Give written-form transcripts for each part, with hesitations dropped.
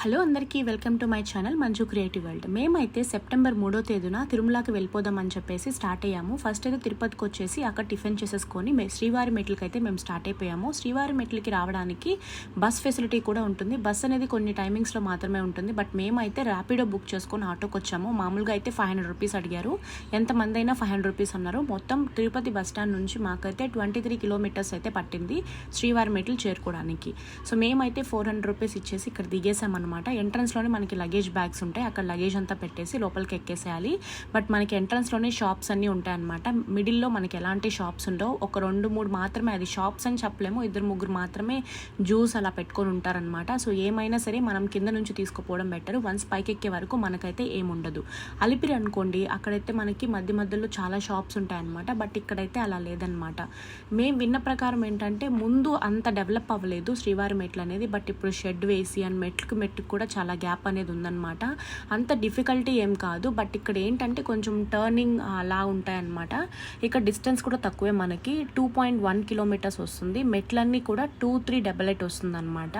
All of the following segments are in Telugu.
హలో అందరికీ welcome to my channel Manju creative world. మేమైతే సెప్టెంబర్ 3వ తేదీన తిరుమలకి వెళ్ళిపోదామని చెప్పేసి స్టార్ట్ అయ్యాము. ఫస్ట్ అయితే తిరుపతికి వచ్చేసి అక్కడ టిఫిన్ చేసేసుకొని శ్రీవారి మెట్లకి అయితే మేము స్టార్ట్ అయిపోయాము. శ్రీవారి మెట్లకి రావడానికి బస్ ఫెసిలిటీ కూడా ఉంటుంది. బస్ అనేది కొన్ని టైమింగ్స్లో మాత్రమే ఉంటుంది. బట్ మేమైతే ర్యాపిడో బుక్ చేసుకొని ఆటోకి వచ్చాము. మామూలుగా అయితే 500 రూపీస్ అడిగారు. ఎంతమంది అయినా 500 రూపీస్ అన్నారు. మొత్తం తిరుపతి బస్ స్టాండ్ నుంచి మాకైతే 23 కిలోమీటర్స్ అయితే పట్టింది శ్రీవారి మెట్లు చేరుకోవడానికి. సో మేమైతే 400 రూపీస్ ఇచ్చేసి ఇక్కడ దిగేసామన్నమాట. ఎంట్రన్స్లోనే మనకి లగేజ్ బ్యాగ్స్ ఉంటాయి. అక్కడ లగేజ్ అంతా పెట్టేసి లోపలికి ఎక్కేసేయాలి. బట్ మనకి ఎంట్రన్స్లోనే షాప్స్ అన్నీ ఉంటాయన్నమాట. మిడిల్లో మనకి ఎలాంటి షాప్స్ ఉండవు. ఒక 2-3 మాత్రమే, అది షాప్స్ అని చెప్పలేము, 2-3 మాత్రమే జ్యూస్ అలా పెట్టుకొని ఉంటారనమాట. సో ఏమైనా సరే మనం కింద నుంచి తీసుకుపోవడం బెటర్. వన్స్ పైకి ఎక్కే వరకు మనకైతే ఏముండదు. అలిపిరి అనుకోండి, అక్కడైతే మనకి మధ్య మధ్యలో చాలా షాప్స్ ఉంటాయన్నమాట. బట్ ఇక్కడైతే అలా లేదనమాట. మేము విన్న ప్రకారం ఏంటంటే ముందు అంత డెవలప్ అవ్వలేదు శ్రీవారి మెట్లు అనేది. బట్ ఇప్పుడు షెడ్ వేసి అండ్ మెట్టుకు కూడా చాలా గ్యాప్ అనేది ఉందన్నమాట. అంత డిఫికల్టీ ఏం కాదు. బట్ ఇక్కడ ఏంటంటే కొంచెం టర్నింగ్ అలా ఉంటాయన్నమాట. ఇక్కడ డిస్టెన్స్ కూడా తక్కువే, మనకి 2.1 కిలోమీటర్స్ వస్తుంది. మెట్లన్నీ కూడా 2388 వస్తుంది అనమాట.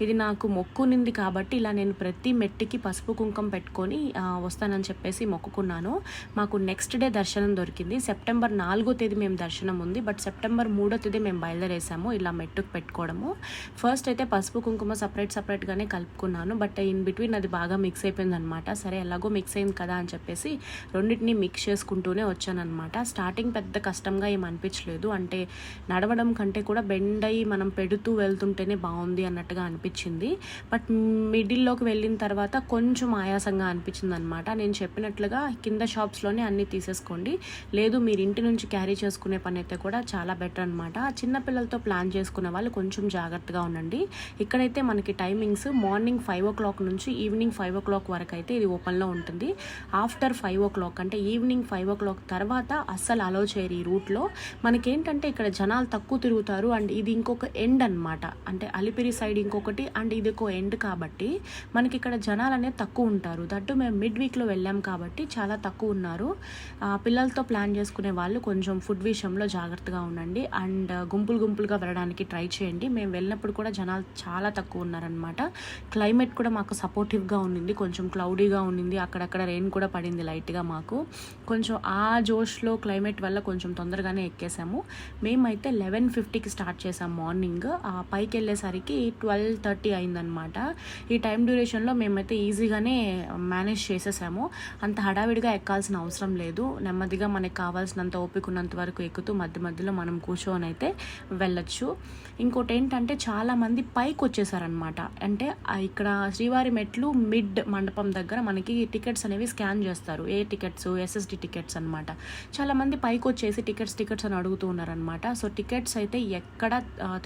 ఇది నాకు మొక్కునింది కాబట్టి ఇలా నేను ప్రతి మెట్టికి పసుపు కుంకం పెట్టుకొని వస్తానని చెప్పేసి మొక్కుకున్నాను. మాకు నెక్స్ట్ డే దర్శనం దొరికింది. సెప్టెంబర్ 4వ తేదీ మేము దర్శనం ఉంది. బట్ సెప్టెంబర్ 3వ తేదీ మేము బయలుదేరేసాము ఇలా మెట్టుకు పెట్టుకోవడము. ఫస్ట్ అయితే పసుపు కుంకుమ సపరేట్గానే కలుపుకున్నాను. బట్ ఇన్ బిట్వీన్ అది బాగా మిక్స్ అయిపోయింది అనమాట. సరే ఎలాగో మిక్స్ అయింది కదా అని చెప్పేసి రెండింటిని మిక్స్ చేసుకుంటూనే వచ్చానమాట. స్టార్టింగ్ పెద్ద కష్టంగా ఏం అనిపించలేదు. అంటే నడవడం కంటే కూడా బెండ్ అయ్యి మనం పెడుతూ వెళ్తుంటేనే బాగుంది అన్నట్టుగా అనిపించింది. బట్ మిడిల్లోకి వెళ్ళిన తర్వాత కొంచెం ఆయాసంగా అనిపించింది అనమాట. నేను చెప్పినట్లుగా కింద షాప్స్లోనే అన్నీ తీసేసుకోండి. లేదు మీరు ఇంటి నుంచి క్యారీ చేసుకునే పని అయితే కూడా చాలా బెటర్ అనమాట. చిన్నపిల్లలతో ప్లాన్ చేసుకునే వాళ్ళు కొంచెం జాగ్రత్తగా ఉండండి. ఇక్కడైతే మనకి టైమింగ్స్ మార్నింగ్ 5 o'clock నుంచి ఈవినింగ్ 5 o'clock వరకు అయితే ఇది ఓపెన్లో ఉంటుంది. ఆఫ్టర్ 5 o'clock అంటే ఈవినింగ్ 5 o'clock తర్వాత అస్సలు అలో చేయరు ఈ రూట్లో. మనకేంటంటే ఇక్కడ జనాలు తక్కువ తిరుగుతారు. అండ్ ఇది ఇంకొక ఎండ్ అనమాట. అంటే అలిపిరి సైడ్ ఇంకొకటి అండ్ ఇది ఒక ఎండ్ కాబట్టి మనకి ఇక్కడ జనాలు అనేది తక్కువ ఉంటారు. దట్టు మేము మిడ్ వీక్లో వెళ్ళాం కాబట్టి చాలా తక్కువ ఉన్నారు. పిల్లలతో ప్లాన్ చేసుకునే వాళ్ళు కొంచెం ఫుడ్ విషయంలో జాగ్రత్తగా ఉండండి. అండ్ గుంపులుగా వెళ్ళడానికి ట్రై చేయండి. మేము వెళ్ళినప్పుడు కూడా జనాలు చాలా తక్కువ ఉన్నారనమాట. క్లైమేట్ కూడా మాకు సపోర్టివ్గా ఉండింది. కొంచెం క్లౌడీగా ఉండింది. అక్కడక్కడ రెయిన్ కూడా పడింది లైట్గా. మాకు కొంచెం ఆ జోష్లో క్లైమేట్ వల్ల కొంచెం తొందరగానే ఎక్కేసాము. మేమైతే 11:50కి స్టార్ట్ చేసాం మార్నింగ్. పైకి వెళ్ళేసరికి 12:30 అయిందనమాట. ఈ టైం డ్యూరేషన్లో మేమైతే ఈజీగానే మేనేజ్ చేసేసాము. అంత హడావిడిగా ఎక్కాల్సిన అవసరం లేదు. నెమ్మదిగా మనకి కావాల్సినంత ఓపిక ఉన్నంత వరకు ఎక్కుతూ మధ్యలో మనం కూర్చొని అయితే వెళ్ళొచ్చు. ఇంకోటి ఏంటంటే చాలామంది పైకి వచ్చేసారనమాట. అంటే ఇక్కడ శ్రీవారి మెట్లు మిడ్ మండపం దగ్గర మనకి టికెట్స్ అనేవి స్కాన్ చేస్తారు. ఏ టికెట్స్, SSD టికెట్స్ అనమాట. చాలామంది పైకి వచ్చేసి టికెట్స్ అని అడుగుతూ ఉన్నారనమాట. సో టికెట్స్ అయితే ఎక్కడ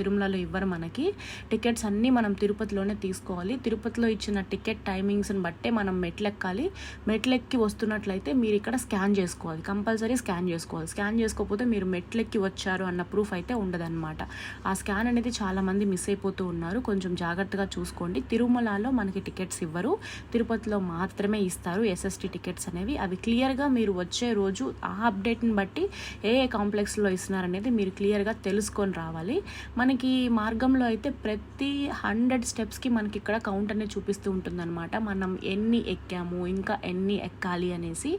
తిరుమలలో ఇవ్వరు మనకి. టికెట్స్ అన్నీ మనం తిరుపతిలోనే తీసుకోవాలి. తిరుపతిలో ఇచ్చిన టికెట్ టైమింగ్స్ని బట్టే మనం మెట్లెక్కాలి. మెట్లెక్కి వస్తున్నట్లయితే మీరు ఇక్కడ స్కాన్ చేసుకోవాలి. కంపల్సరీ స్కాన్ చేసుకోవాలి. స్కాన్ చేసుకోకపోతే మీరు మెట్లెక్కి వచ్చారు అన్న ప్రూఫ్ అయితే ఉండదన్నమాట. ఆ స్కాన్ అనేది చాలామంది మిస్ అయిపోతూ ఉన్నారు. కొంచెం జాగ్రత్తగా చూసుకోండి. తిరుమలలో మనకి టికెట్స్ ఇవ్వరు, తిరుపతిలో మాత్రమే ఇస్తారు SSD టికెట్స్ అనేవి. అవి క్లియర్గా మీరు వచ్చే రోజు ఆ అప్డేట్ని బట్టి ఏ కాంప్లెక్స్లో ఇస్తున్నారనేది మీరు క్లియర్గా తెలుసుకొని రావాలి. మనకి మార్గంలో అయితే ప్రతి 100 స్టెప్స్కి మనకి ఇక్కడ కౌంట్ అనేది చూపిస్తూ ఉంటుందన్నమాట. మనం ఎన్ని ఎక్కాము, ఇంకా ఎన్ని ఎక్కాలి అనేసి.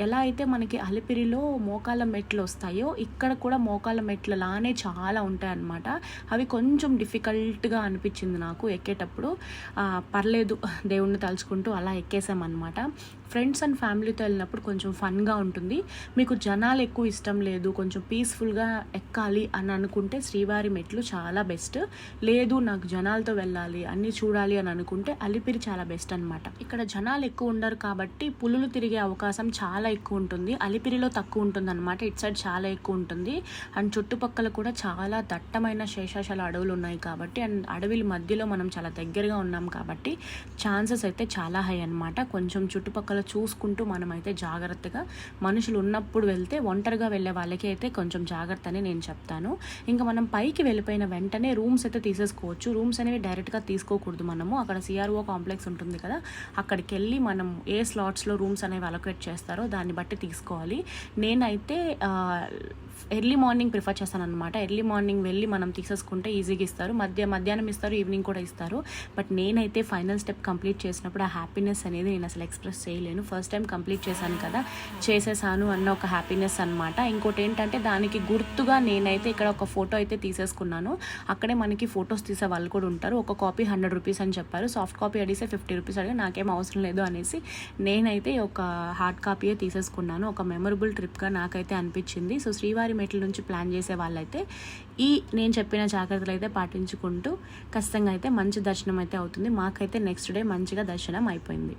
ఎలా అయితే మనకి అలిపిరిలో మోకాళ్ళ మెట్లు వస్తాయో ఇక్కడ కూడా మోకాళ్ళ మెట్లు లానే చాలా ఉంటాయన్నమాట. అవి కొంచెం డిఫికల్ట్గా అనిపించింది నాకు ఎక్కేటప్పుడు. పర్లేదు, దేవుణ్ణి తలుచుకుంటూ అలా ఎక్కేసామన్నమాట. ఫ్రెండ్స్ అండ్ ఫ్యామిలీతో వెళ్ళినప్పుడు కొంచెం ఫన్గా ఉంటుంది. మీకు జనాలు ఎక్కువ ఇష్టం లేదు, కొంచెం పీస్ఫుల్గా ఎక్కాలి అని అనుకుంటే శ్రీవారి మెట్లు చాలా బెస్ట్. లేదు నాకు జనాలతో వెళ్ళాలి, అన్నీ చూడాలి అని అనుకుంటే అలిపిరి చాలా బెస్ట్ అనమాట. ఇక్కడ జనాలు ఎక్కువ ఉండరు కాబట్టి పులులు తిరిగే అవకాశం చాలా ఎక్కువ ఉంటుంది. అలిపిరిలో తక్కువ ఉంటుంది అనమాట. ఇటు సైడ్ చాలా ఎక్కువ ఉంటుంది. అండ్ చుట్టుపక్కల కూడా చాలా దట్టమైన శేషాశాల అడవులు ఉన్నాయి కాబట్టి, అండ్ అడవిల మధ్యలో మనం చాలా దగ్గరగా ఉన్నాం కాబట్టి ఛాన్సెస్ అయితే చాలా హై అనమాట. కొంచెం చుట్టుపక్కల చూసుకుంటూ మనమైతే జాగ్రత్తగా, మనుషులు ఉన్నప్పుడు వెళ్తే, ఒంటరిగా వెళ్ళే వాళ్ళకి అయితే కొంచెం జాగ్రత్త అని నేను చెప్తాను. ఇంకా మనం పైకి వెళ్ళిపోయిన వెంటనే రూమ్స్ అయితే తీసేసుకోవచ్చు. రూమ్స్ అనేవి డైరెక్ట్గా తీసుకోకూడదు. మనము అక్కడ CRO కాంప్లెక్స్ ఉంటుంది కదా, అక్కడికి వెళ్ళి మనం ఏ స్లాట్స్లో రూమ్స్ అనేవి అలొకేట్ చేస్తారో దాన్ని బట్టి తీసుకోవాలి. నేనైతే ఎర్లీ మార్నింగ్ ప్రిఫర్ చేస్తాను అనమాట. ఎర్లీ మార్నింగ్ వెళ్ళి మనం తీసేసుకుంటే ఈజీగా ఇస్తారు, మధ్యాహ్నం ఇస్తారు, ఈవినింగ్ కూడా ఇస్తారు. బట్ నేనైతే ఫైనల్ స్టెప్ కంప్లీట్ చేసినప్పుడు ఆ హ్యాపీనెస్ అనేది నేను అసలు ఎక్స్ప్రెస్ చేయలేను. ఫస్ట్ టైం కంప్లీట్ చేశాను కదా, చేసేసాను అన్న ఒక హ్యాపీనెస్ అనమాట. ఇంకోటి ఏంటంటే దానికి గుర్తుగా నేనైతే ఇక్కడ ఒక ఫోటో అయితే తీసేసుకున్నాను. అక్కడే మనకి ఫొటోస్ తీసే వాళ్ళు కూడా ఉంటారు. ఒక కాపీ 100 రూపీస్ అని చెప్పారు. సాఫ్ట్ కాపీ అడిగితే 50 రూపీస్ అడిగి నాకేం అవసరం లేదు అనేసి నేనైతే ఒక హార్డ్ కాపీయే తీసేసుకున్నాను. ఒక మెమరబుల్ ట్రిప్గా నాకైతే అనిపించింది. సో శ్రీవారి మెట్ల నుంచి ప్లాన్ చేసే వాళ్ళైతే నేను చెప్పిన జాగ్రత్తలు అయితే పాటించుకుంటూ ఖచ్చితంగా అయితే మంచి దర్శనం అయితే అవుతుంది. మాకైతే నెక్స్ట్ డే మంచిగా దర్శనం అయిపోయింది.